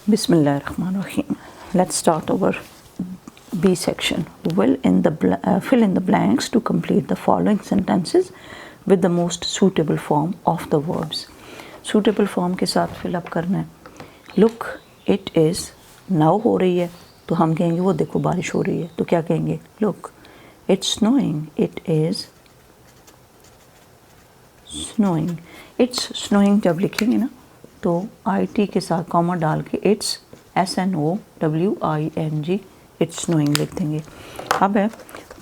Bismillahirrahmanirrahim. Let's start our B section. Fill in the blanks to complete the following sentences with the most suitable form of the verbs. Suitable form के साथ fill up करना है. Look, it is. Now हो रही है तो हम कहेंगे वो देखो बारिश हो रही है तो क्या कहेंगे? Look, it's snowing. It is snowing. It's snowing जब लिखेंगे ना तो IT के साथ कॉमा डाल के it's SNOWING it's snowing लिख देंगे. अब है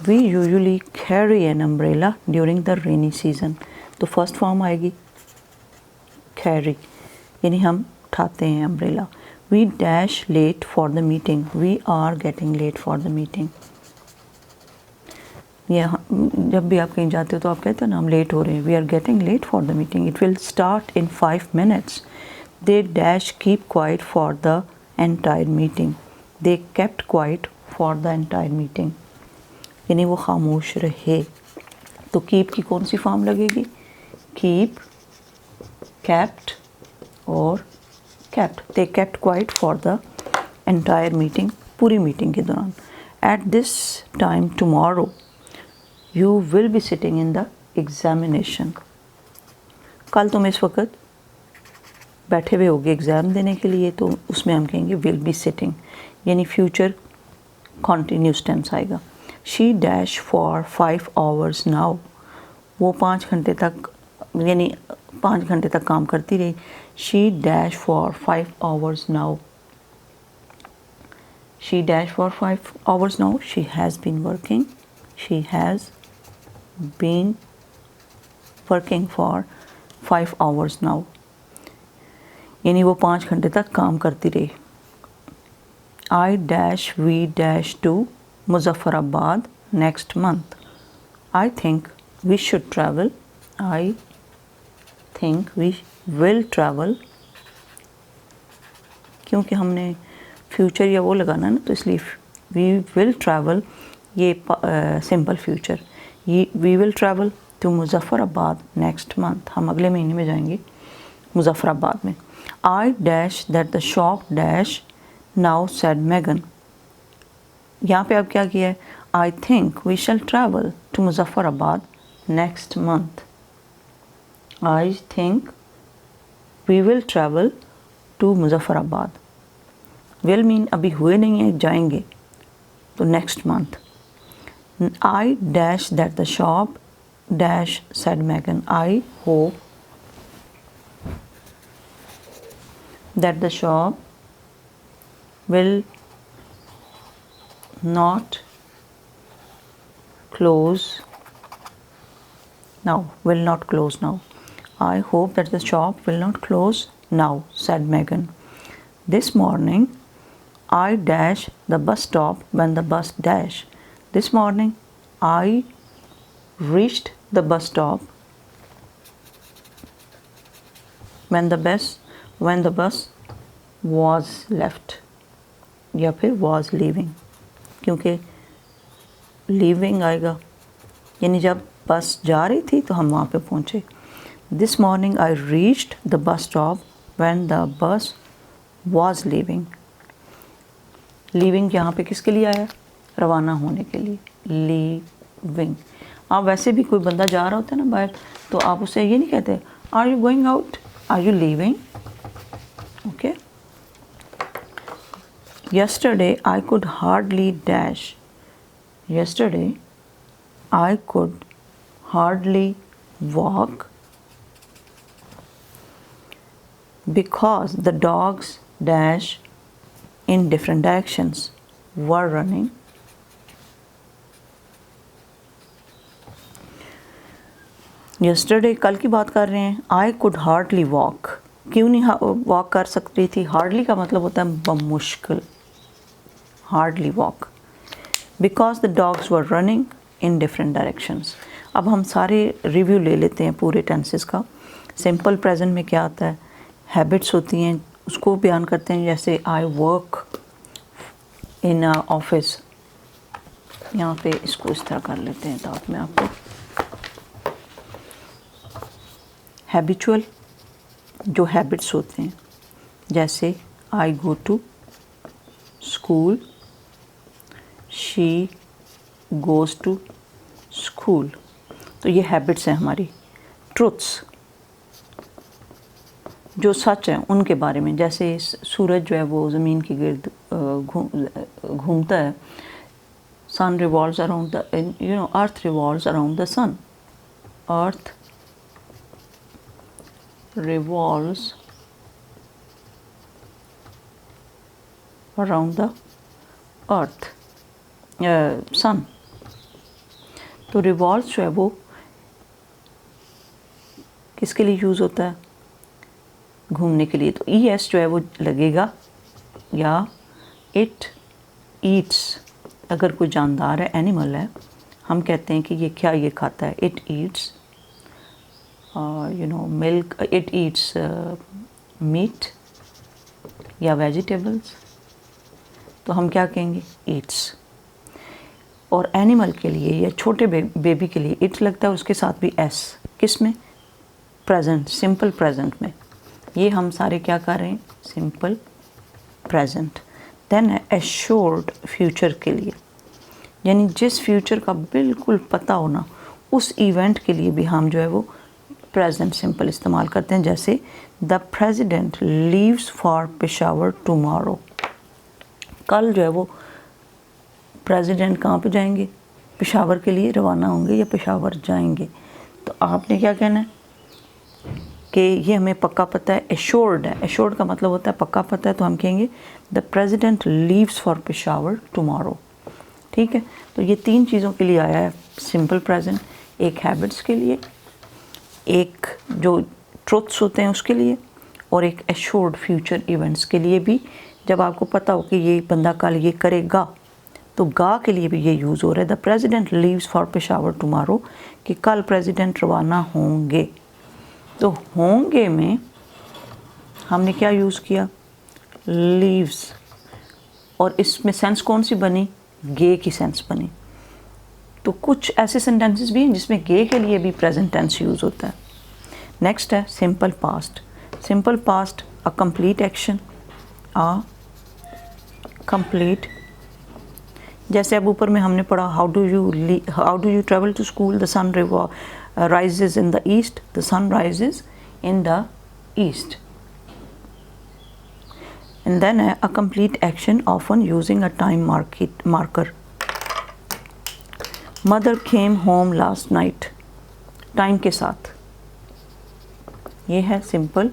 we usually carry an umbrella during the rainy season. तो फर्स्ट फॉर्म आएगी carry यानी हम उठाते हैं umbrella. We dash late for the meeting. We are getting late for the meeting. जब भी आप कहीं जाते हो तो आप कहते हो ना हम लेट हो रहे हैं. We are getting late for the meeting. It will start in 5 minutes. They dash keep quiet for the entire meeting. They kept quiet for the entire meeting. यानी वो खामोश रहे. तो keep की कौन सी फॉर्म लगेगी? Keep, kept और kept. They kept quiet for the entire meeting. पूरी मीटिंग के दौरान. At this time tomorrow you will be sitting in the examination. कल तुम इस वक्त बैठे हुए होगे एग्ज़ाम देने के लिए तो उसमें हम कहेंगे will be sitting यानी फ्यूचर continuous tense आएगा. She dash for 5 hours now. वो 5 घंटे तक यानी 5 घंटे तक काम करती रही. She dash for 5 hours now. She dash for 5 hours now. She has been working. She has been working for 5 hours now. यानी वो 5 घंटे तक काम करती रही. I dash we dash to Muzaffarabad next month. I think we should travel. I think we will travel. क्योंकि हमने future या वो लगाना है ना तो इसलिए we will travel ये simple future. We will travel to Muzaffarabad next month. हम अगले महीने में जाएंगे मुजफ्फराबाद में. I dash that the shop dash now said Megan. यहाँ पे अब क्या किया है? I think we shall travel to Muzaffarabad next month. I think we will travel to Muzaffarabad. Will mean अभी हुए नहीं है जाएंगे तो next month. I dash that the shop dash said Megan. I hope that the shop will not close now. Will not close now. I hope that the shop will not close now, said Megan. This morning I dash the bus stop when the bus dash. This morning I reached the bus stop when the bus was left या फिर was leaving क्योंकि leaving आएगा यानी जब बस जा रही थी तो हम वहाँ पे पहुँचे. This morning I reached the bus stop when the bus was leaving. Leaving यहाँ पे किसके लिए आया? रवाना होने के लिए. Leaving. आप वैसे भी कोई बंदा जा रहा होता है ना बाहर तो आप उसे ये नहीं कहते Are you going out? Are you leaving? Okay. Yesterday I could hardly dash. Yesterday I could hardly walk because the dogs dash in different directions. Were running. Yesterday कल की बात कर रहे हैं. I could hardly walk. क्यों नहीं walk कर सकती थी? हार्डली का मतलब होता है बमुश्किल. Hardly walk because the dogs were running in different directions. अब हम सारे रिव्यू ले लेते हैं पूरे टेंसेस का. सिंपल प्रेजेंट में क्या आता है? हैबिट्स होती हैं उसको बयान करते हैं. जैसे आई वर्क इन ऑफिस. यहाँ पे इसको इस तरह कर लेते हैं ताकि मैं आपको हैबिचुअल जो हैबिट्स होते हैं जैसे I go to school, she goes to school. तो ये हैबिट्स हैं हमारी। ट्रुथ्स जो सच हैं उनके बारे में, जैसे सूरज जो है वो ज़मीन के गिर्द घूमता है। Sun revolves around the earth revolves around the sun. Earth revolves around the earth sun. तो रिवॉल्व जो है वो किसके लिए यूज़ होता है? घूमने के लिए। तो ई एस जो है वो लगेगा। या इट ईट्स, अगर कोई जानदार है, एनिमल है, हम कहते हैं कि ये क्या ये खाता है। It eats milk, it eats meat या वेजिटेबल्स, तो हम क्या कहेंगे? ईट्स। और एनिमल के लिए या छोटे बेबी के लिए इट लगता है, उसके साथ भी एस। किस में? प्रेजेंट, सिंपल प्रेजेंट में। ये हम सारे क्या कर रहे हैं? Simple present. देन है एश्योर्ड, फ्यूचर के लिए, यानी जिस फ्यूचर का बिल्कुल पता होना, उस इवेंट के लिए भी हम जो है वो प्रेजेंट सिंपल इस्तेमाल करते हैं। जैसे the president leaves for Peshawar tomorrow. कल जो है वो प्रेसिडेंट कहाँ पे जाएंगे? पेशावर के लिए रवाना होंगे या पेशावर जाएंगे। तो आपने क्या कहना है कि ये हमें पक्का पता है, एश्योर्ड है। एश्योर्ड का मतलब होता है पक्का पता है, तो हम कहेंगे the president leaves for Peshawar tomorrow. ठीक है, तो ये तीन चीज़ों के लिए आया है सिंपल प्रेजेंट। एक हैबिट्स के लिए, एक जो ट्रुथ्स होते हैं उसके लिए, और एक एश्योर्ड फ्यूचर इवेंट्स के लिए भी। जब आपको पता हो कि ये बंदा कल ये करेगा, तो गा के लिए भी ये यूज़ हो रहा है। The president leaves for Peshawar tomorrow, कि कल प्रेसिडेंट रवाना होंगे। तो होंगे में हमने क्या यूज़ किया? लीव्स। और इसमें सेंस कौन सी बनी? गे की सेंस बनी। तो कुछ ऐसे सेंटेंसेस भी हैं जिसमें गे के लिए भी प्रेजेंट टेंस यूज़ होता है। नेक्स्ट है simple past. Simple past, a complete action, a complete. जैसे अब ऊपर में हमने पढ़ा how do you travel to school, the sun rises in the east, the sun rises in the east. And then a complete action, often using a time marker. Mother came home last night. Time के साथ ये है simple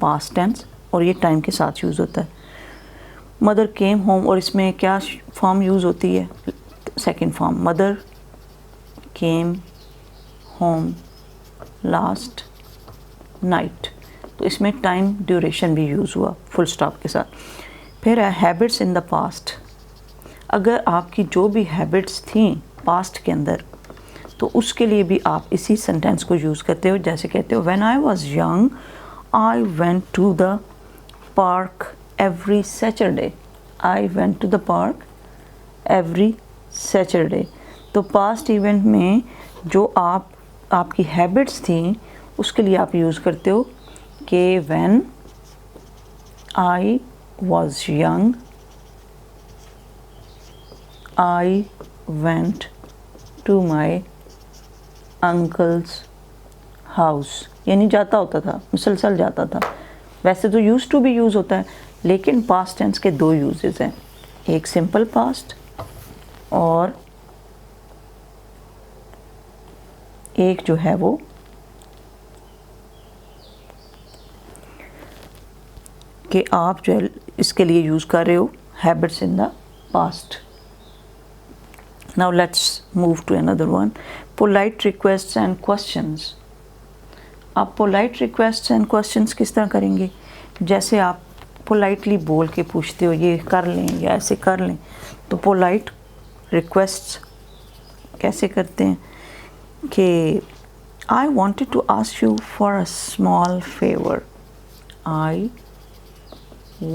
past tense, और ये time के साथ use होता है। मदर केम होम, और इसमें क्या फॉर्म यूज़ होती है? Second form. Mother came home last night, तो इसमें टाइम ड्यूरेशन भी यूज़ हुआ फुल स्टॉप के साथ। फिर है हैबिट्स इन द पास्ट। अगर आपकी जो भी हैबिट्स थी पास्ट के अंदर, तो उसके लिए भी आप इसी सेंटेंस को यूज़ करते हो। जैसे कहते हो when I was young I went to the park every Saturday. I went to the park every Saturday. तो पास्ट इवेंट में जो आपकी हैबिट्स थी उसके लिए आप यूज़ करते हो कि when I was young I went to my uncle's house, यानी जाता होता था, मुसलसल जाता था। वैसे तो यूज़ टू भी यूज़ होता है, लेकिन पास्ट टेंस के दो यूजेस हैं, एक सिंपल पास्ट और एक जो है वो कि आप जो है इसके लिए यूज़ कर रहे हो habits in the past. Now let's move to another one, polite requests and questions. आप पोलाइट रिक्वेस्ट्स एंड क्वेश्चंस किस तरह करेंगे? जैसे आप पोलाइटली बोल के पूछते हो ये कर लें या ऐसे कर लें, तो पोलाइट रिक्वेस्ट्स कैसे करते हैं कि I wanted to ask you for a small favor. I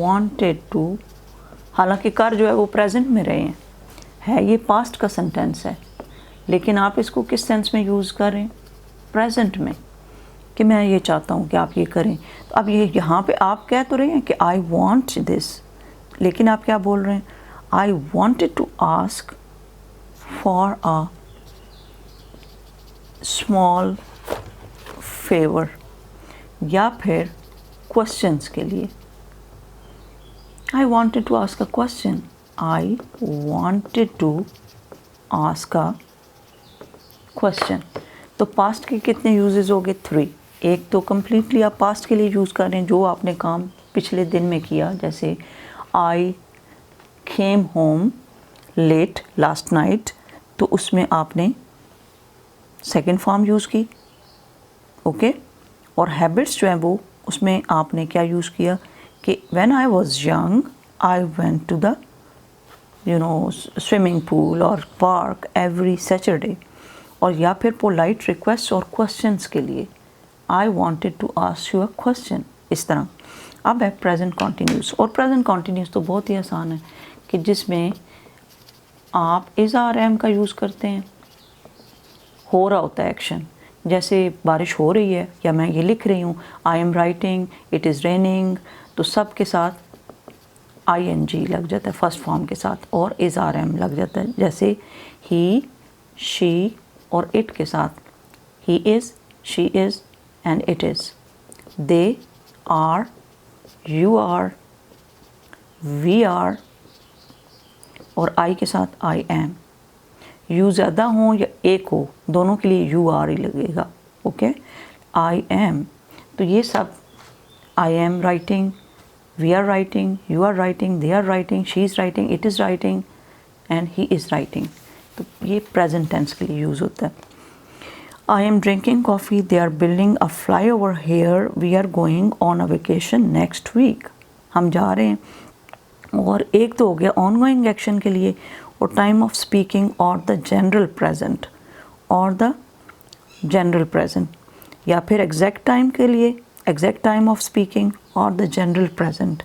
wanted to, हालांकि कर जो है वो प्रेजेंट में रहे है ये पास्ट का सेंटेंस है, लेकिन आप इसको किस सेंस में यूज़ कर रहे हैं? प्रेजेंट में। कि मैं ये चाहता हूँ कि आप ये करें। तो अब ये यहाँ पे आप कह तो रहे हैं कि आई वॉन्ट दिस, लेकिन आप क्या बोल रहे हैं, I wanted to ask for a small favour, या फिर क्वेश्चंस के लिए। I wanted to ask a question, I wanted to ask a question. तो पास्ट के कितने यूजेस हो गए, 3। एक तो कम्प्लीटली आप पास्ट के लिए यूज़ कर रहे हैं जो आपने काम पिछले दिन में किया, जैसे I came home late last night, तो उसमें आपने सेकेंड फॉर्म यूज़ की, ओके। और हैबिट्स जो है वो उसमें आपने क्या यूज़ किया कि when I was young I went to the swimming pool और पार्क एवरी सैटरडे। और या फिर पोलाइट रिक्वेस्ट और क्वेश्चंस के लिए I wanted to ask you a question, इस तरह। अब है प्रेजेंट कॉन्टीन्यूस, और प्रेजेंट कॉन्टीन्यूस तो बहुत ही आसान है कि जिसमें आप इज़ आर एम का यूज़ करते हैं, हो रहा होता है एक्शन, जैसे बारिश हो रही है या मैं ये लिख रही हूँ, आई am writing, it is raining, तो सब के साथ आई एन जी लग जाता है फर्स्ट फॉर्म के साथ, और इज़ आर एम लग जाता है, जैसे ही, शी और इट के साथ ही is, she is and it is, they are, you are, we are, और आई के साथ आई एम। यू ज़्यादा हो या एक हो, दोनों के लिए यू आर ही लगेगा, ओके। आई एम, तो ये सब I am writing, we are writing, you are writing, they are writing, she is writing, it is writing and he is writing, तो ये प्रेजेंट टेंस के लिए यूज़ होता है। I am drinking coffee, they are building a flyover here, we are going on a vacation next week, हम जा रहे हैं। और एक तो हो गया ऑन गोइंग एक्शन के लिए, और टाइम ऑफ स्पीकिंग और द जनरल प्रेजेंट, और द जनरल प्रेजेंट, या फिर एग्जैक्ट टाइम के लिए एग्जैक्ट टाइम ऑफ स्पीकिंग और द जनरल प्रेजेंट,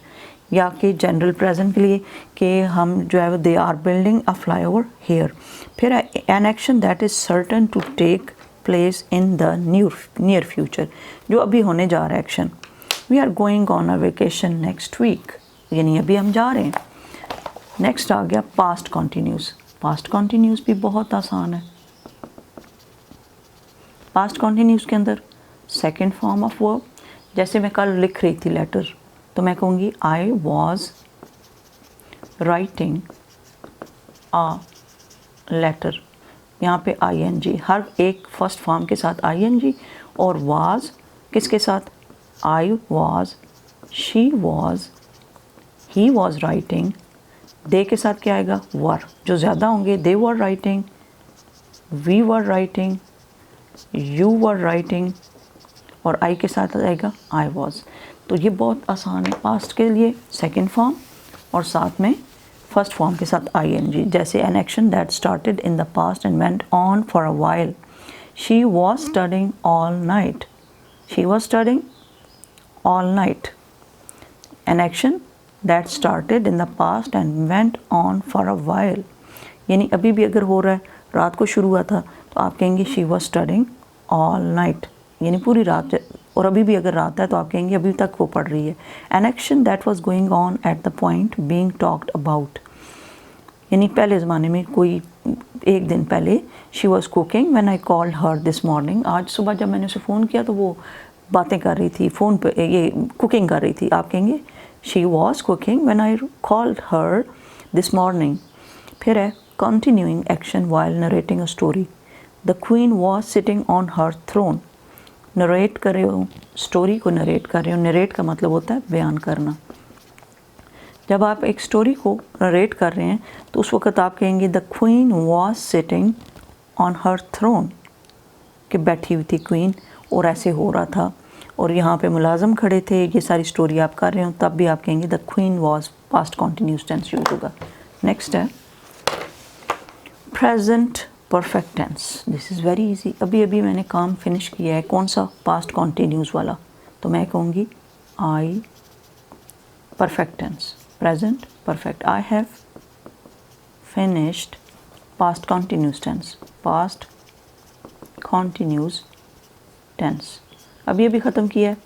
या कि जनरल प्रेजेंट के लिए कि हम जो है they are building a flyover here. फिर an action that is certain to take place in the near future, जो अभी होने जा रहा है action, we are going on a vacation next week, यानी अभी हम जा रहे हैं। नेक्स्ट आ गया पास्ट कॉन्टीन्यूस। पास्ट कॉन्टीन्यूस भी बहुत आसान है। पास्ट कॉन्टीन्यूस के अंदर सेकेंड फॉर्म ऑफ वर्ब, जैसे मैं कल लिख रही थी लेटर, तो मैं कहूँगी I was writing a letter, यहाँ पे आई एन जी, हर एक फर्स्ट फॉर्म के साथ आई एन जी, और वाज किसके साथ, I was, she was, he was writing, they के साथ क्या आएगा, वर, जो ज़्यादा होंगे they were writing, we were writing, you were writing, और आई के साथ आएगा आई वॉज। तो ये बहुत आसान है पास्ट के लिए, सेकेंड फॉर्म और साथ में फर्स्ट फॉर्म के साथ आई एन जी, जैसे N action that started in the past and went on for a while, she was studying all night, she was studying all night. N action that started in the past and went on for a while, यानी अभी भी अगर हो रहा है, रात को शुरू हुआ था तो आप कहेंगे she was studying all night, यानी पूरी रात, और अभी भी अगर रात है तो आप कहेंगे अभी तक वो पढ़ रही है। An action that was going on at the point being talked about, यानी पहले ज़माने में कोई एक दिन पहले, she was cooking when I called her this morning, आज सुबह जब मैंने उसे फ़ोन किया तो वो बातें कर रही थी फ़ोन पे, ये कुकिंग कर रही थी, आप कहेंगे she was cooking when I called her this morning. फिर है continuing action while narrating a story, the queen was sitting on her throne, narrate कर रहे हो, स्टोरी को नरेट कर रहे हो, नरेट का मतलब होता है बयान करना। जब आप एक स्टोरी को नरेट कर रहे हैं तो उस वक़्त आप कहेंगे the queen was sitting on her throne, कि बैठी हुई थी क्वीन और ऐसे हो रहा था, और यहाँ पे मुलाजम खड़े थे, ये सारी स्टोरी आप कर रहे हो, तब भी आप कहेंगे the queen was, past continuous tense use होगा। नेक्स्ट है present perfect tense, this is very easy. अभी अभी मैंने काम फिनिश किया है, कौन सा, पास्ट कॉन्टीन्यूस वाला, तो मैं कहूँगी I, perfect tense, present perfect, I have finished, past continuous tense, past continuous tense. अब ये भी ख़त्म किया है,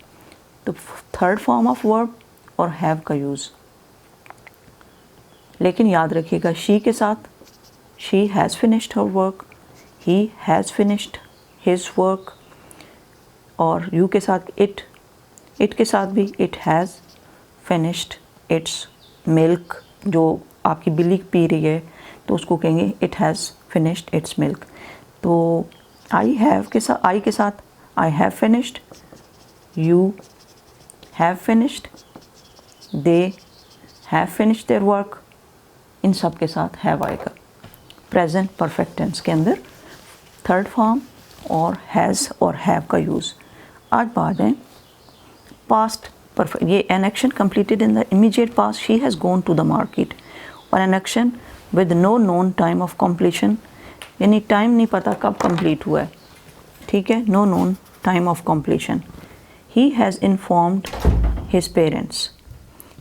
तो थर्ड फॉर्म ऑफ वर्ब और हैव का यूज़। लेकिन याद रखिएगा शी के साथ she has finished her work, he has finished his work, और यू के साथ इट के साथ भी it has finished its milk, जो आपकी बिल्ली पी रही है तो उसको कहेंगे it has finished its milk. तो आई के साथ I have finished, you have finished, they have finished their work, इन सब के साथ हैव आएगा। प्रेजेंट परफेक्ट टेंस के अंदर थर्ड फॉर्म और हैज़ और हैव का यूज़। आज बात है पास्ट परफेक्ट। ये an action completed in the immediate past, she has gone to the market, और an action with no known time of completion, यानी टाइम नहीं पता कब कंप्लीट हुआ है, ठीक है, no known time of completion. He has informed his parents,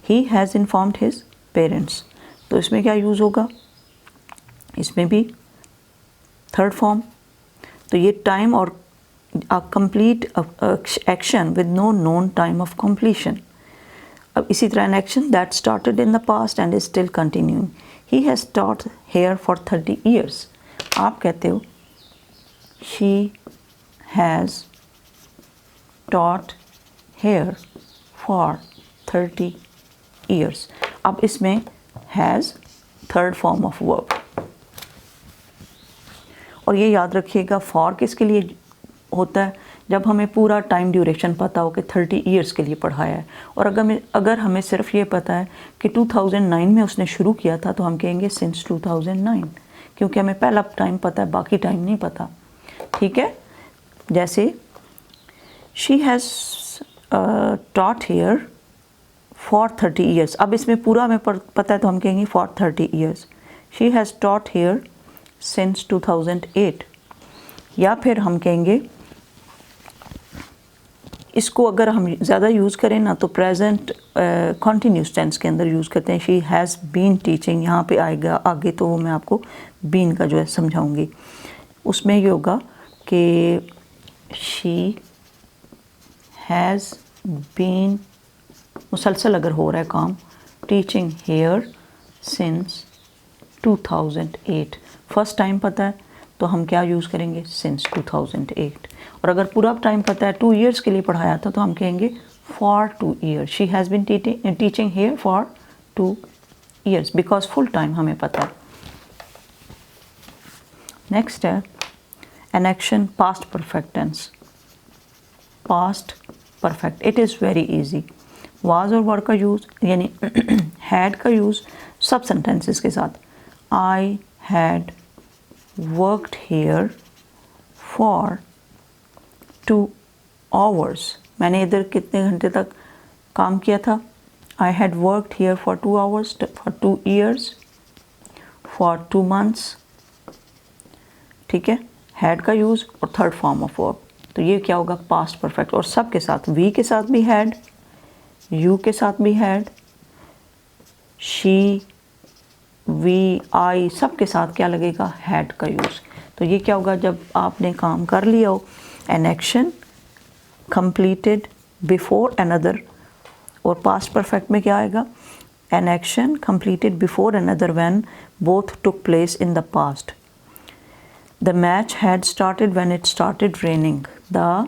he has informed his parents, तो इसमें क्या यूज़ होगा, इसमें भी थर्ड फॉर्म। तो ये टाइम और complete action with no known time of completion. अब इसी तरह an action that started in the past and is still continuing, he has taught here for 30 years. आप कहते हो she has taught here for 30 years. अब इसमें has third form of verb, और ये याद रखिएगा फॉर किसके लिए होता है, जब हमें पूरा टाइम ड्यूरेशन पता हो कि 30 ईयर्स के लिए पढ़ाया है, और अगर हमें सिर्फ ये पता है कि 2009 में उसने शुरू किया था तो हम कहेंगे सिंस 2009, क्योंकि हमें पहला टाइम पता है, बाकी टाइम नहीं पता, ठीक है। जैसे she has taught here for 30 years, अब इसमें पूरा हमें पता है तो हम कहेंगे for 30 years. She has taught here since 2008, या फिर हम कहेंगे इसको अगर हम ज़्यादा यूज़ करें ना तो प्रेजेंट कॉन्टीन्यूस टेंस के अंदर यूज़ करते हैं, शी हैज़ बीन टीचिंग, यहाँ पे आएगा आगे तो वो मैं आपको बीन का जो है समझाऊंगी। उसमें ये होगा कि शी हैज़ बीन, मुसलसल अगर हो रहा है काम, teaching here since 2008, first time पता है तो हम क्या यूज़ करेंगे सिंस 2008, और अगर पूरा टाइम पता है 2 ईयर्स के लिए पढ़ाया था तो हम कहेंगे for 2 years. She has been teaching here for 2 years, because full time हमें पता है। नेक्स्ट है an action past perfect tense, past perfect, it is very easy. Was और वर का यूज़ यानी हैड का यूज़ सब सेंटेंसेस के साथ, I had worked hair for 2 hours, मैंने इधर कितने घंटे तक काम किया था, I had worked hair for 2 hours, for 2 years, for 2 months, ठीक है, हैड का यूज़ और थर्ड फॉर्म ऑफ वर्ब। तो ये क्या होगा पास्ट परफेक्ट, और सब के साथ वी के साथ भी हैड, यू के साथ भी हैड, शी वी आई सब के साथ क्या लगेगा हैड का यूज़। तो ये क्या होगा जब आपने काम कर लिया हो, N action completed before another, और पास्ट परफेक्ट में क्या आएगा, N action completed before another when both took place in the past. The match had started when it started raining. The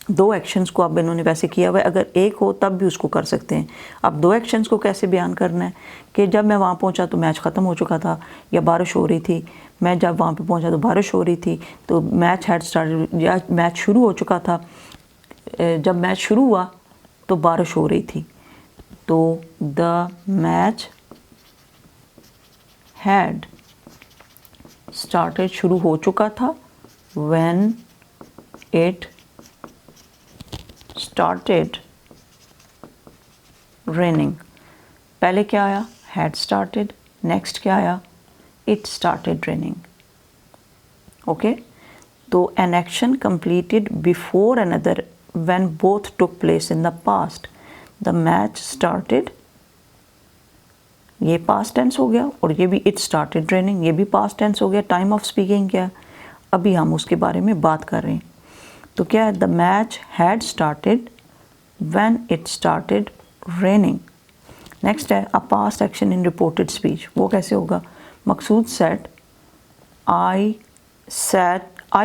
दो एक्शंस को अब इन्होंने वैसे किया हुआ है, अगर एक हो तब भी उसको कर सकते हैं। अब दो एक्शंस को कैसे बयान करना है कि जब मैं वहाँ पहुँचा तो मैच ख़त्म हो चुका था या बारिश हो रही थी, मैं जब वहाँ पे पहुँचा तो बारिश हो रही थी, तो मैच हैड स्टार्टेड या मैच शुरू हो चुका था, जब मैच शुरू हुआ तो बारिश हो रही थी, तो द मैच हैड स्टार्टेड शुरू हो चुका था, व्हेन इट स्टार्टेड रेनिंग। पहले क्या आया हैड स्टार्टेड, नेक्स्ट क्या आया इट स्टार्टेड रेनिंग, ओके। तो N action completed before another when both took place in the past, the match started, ये पास्ट टेंस हो गया, और ये भी इट स्टार्टेड रेनिंग, ये भी पास्ट टेंस हो गया। टाइम ऑफ स्पीकिंग क्या, अभी हम उसके बारे में बात कर रहे हैं। तो क्या है, the match had started when it started raining. Next है a past action in reported speech, वो कैसे होगा, Maqsood said I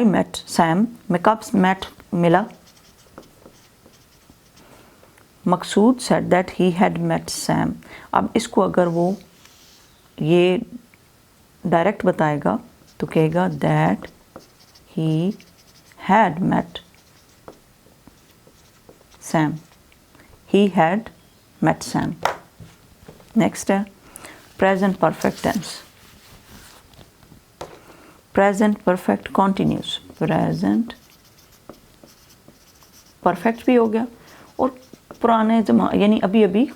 met Sam, मैं कब मेट मिला, Maqsood said that he had met Sam. अब इसको अगर वो ये डायरेक्ट बताएगा तो कहेगा that he had met Sam, he had met Sam. Next है present perfect tense, present perfect continuous, present perfect भी हो गया और पुराने यानी अभी अभी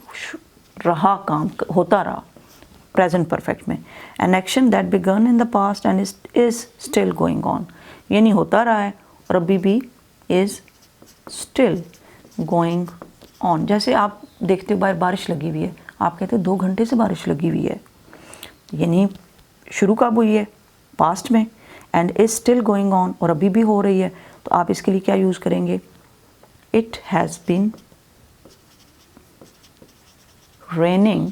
रहा, काम होता रहा प्रेजेंट परफेक्ट में। An action that began in the past and is still going on, यानी होता रहा है और अभी भी इज स्टिल गोइंग ऑन। जैसे आप देखते हो बाहर बारिश लगी हुई है, आप कहते हो 2 घंटे से बारिश लगी हुई है, यानी शुरू कब हुई है, पास्ट में, and is still going on, और अभी भी हो रही है, तो आप इसके लिए क्या यूज़ करेंगे, it has been raining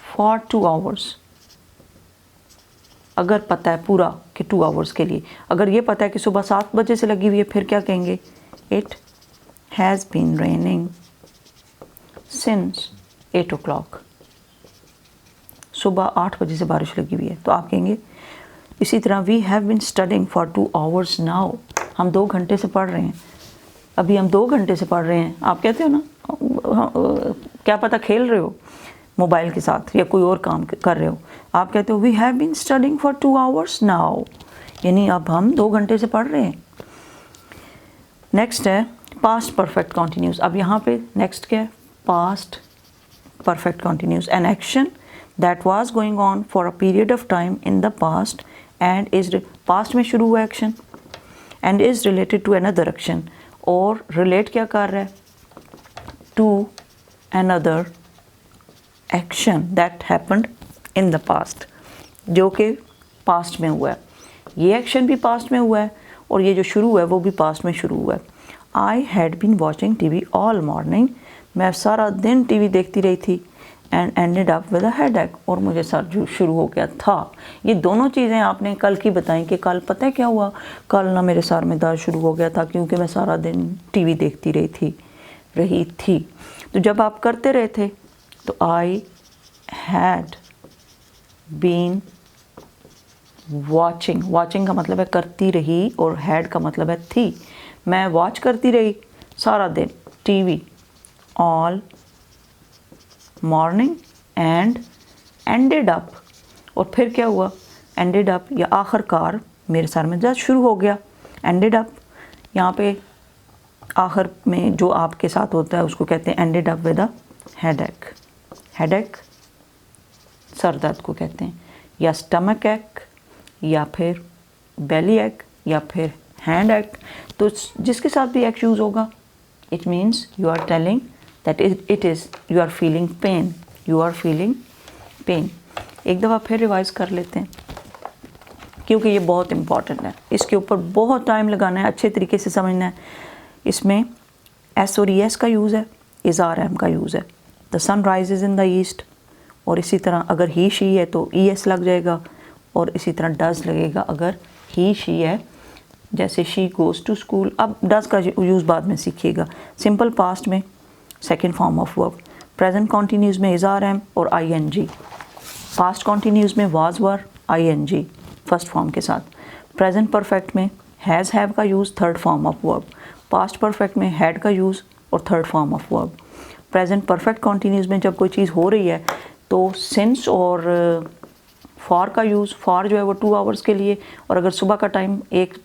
for 2 hours. अगर पता है पूरा कि 2 आवर्स के लिए, अगर ये पता है कि सुबह 7 बजे से लगी हुई है, फिर क्या कहेंगे, it has been raining since 8 o'clock, सुबह 8 बजे से बारिश लगी हुई है, तो आप कहेंगे। इसी तरह we have been studying for 2 hours now, हम 2 घंटे से पढ़ रहे हैं, अभी हम 2 घंटे से पढ़ रहे हैं। आप कहते हो ना, क्या पता खेल रहे हो मोबाइल के साथ या कोई और काम कर रहे हो, आप कहते हो we have been studying for 2 hours now, यानी अब हम 2 घंटे से पढ़ रहे हैं। नेक्स्ट है पास्ट परफेक्ट कॉन्टिन्यूस। अब यहाँ पे नेक्स्ट क्या है, past perfect continuous, an action that was going on for a period of time in the past and is, past में शुरू हुआ action, and is related to another action, और relate क्या कर रहा है, to another action that happened in the past, जो कि पास्ट में हुआ है। ये एक्शन भी पास्ट में हुआ है और ये जो शुरू हुआ है वो भी पास्ट में शुरू हुआ है। I had been watching TV all morning, मैं सारा दिन टी वी देखती रही थी, and ended up with a headache, और मुझे सर जो शुरू हो गया था। ये दोनों चीज़ें आपने कल की बताई कि कल पता है क्या हुआ, कल ना मेरे सर में दर्द शुरू हो गया था क्योंकि मैं सारा दिन टी वी देखती रही थी। तो जब आप करते रहे थे तो I had been watching, watching का मतलब है करती रही और हैड का मतलब है थी, मैं वॉच करती रही सारा दिन TV all morning and ended up, और फिर क्या हुआ, एंडेड अप या आखिरकार मेरे सर में दर्द शुरू हो गया। एंडेड अप यहाँ पे आखिर में जो आपके साथ होता है उसको कहते हैं ended up with a headache, headache sir दर्द को कहते हैं, या स्टमक एक, या फिर बेली एक, या फिर हैंड एक। तो जिसके साथ भी एक यूज़ होगा, it means you are telling that it is you are feeling pain, you are feeling pain. एक दफ़ा फिर रिवाइज कर लेते हैं क्योंकि ये बहुत इम्पॉर्टेंट है, इसके ऊपर बहुत टाइम लगाना है, अच्छे तरीके से समझना है। इसमें एस और ई एस का यूज़ है, इज़ आर एम का यूज़ है, the sun rises in the east, और इसी तरह अगर ही शी है तो ई एस लग जाएगा, और इसी तरह डज लगेगा अगर ही शी है, जैसे शी गोज़ टू स्कूल। अब डज का यूज़ बाद में सीखिएगा। सिंपल पास्ट में second form of verb, present continuous में इज़ आर एम और I N G, past continuous में was were I N G first form के साथ, प्रेजेंट परफेक्ट में हैज़ हैव का use third form of verb, past perfect में had का use और third form of verb. Present perfect continuous में जब कोई चीज़ हो रही है तो सिंस और फॉर का यूज़, फॉर जो है वो 2 आवर्स के लिए, और अगर सुबह का टाइम एक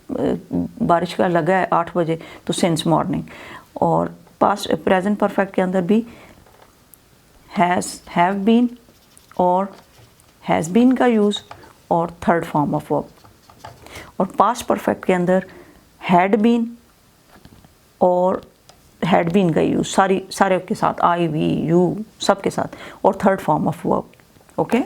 बारिश का लगा है 8 बजे तो सिंस मॉर्निंग। और पास्ट प्रेजेंट परफेक्ट के अंदर भी हैज़, हैव बीन और हैज़ बीन का यूज़ और थर्ड फॉर्म ऑफ वर्ब। और पास्ट परफेक्ट के अंदर हैड बीन और हैड बीन का यूज़ सारे के साथ, आई वी यू सब के साथ, और third form of verb. Okay.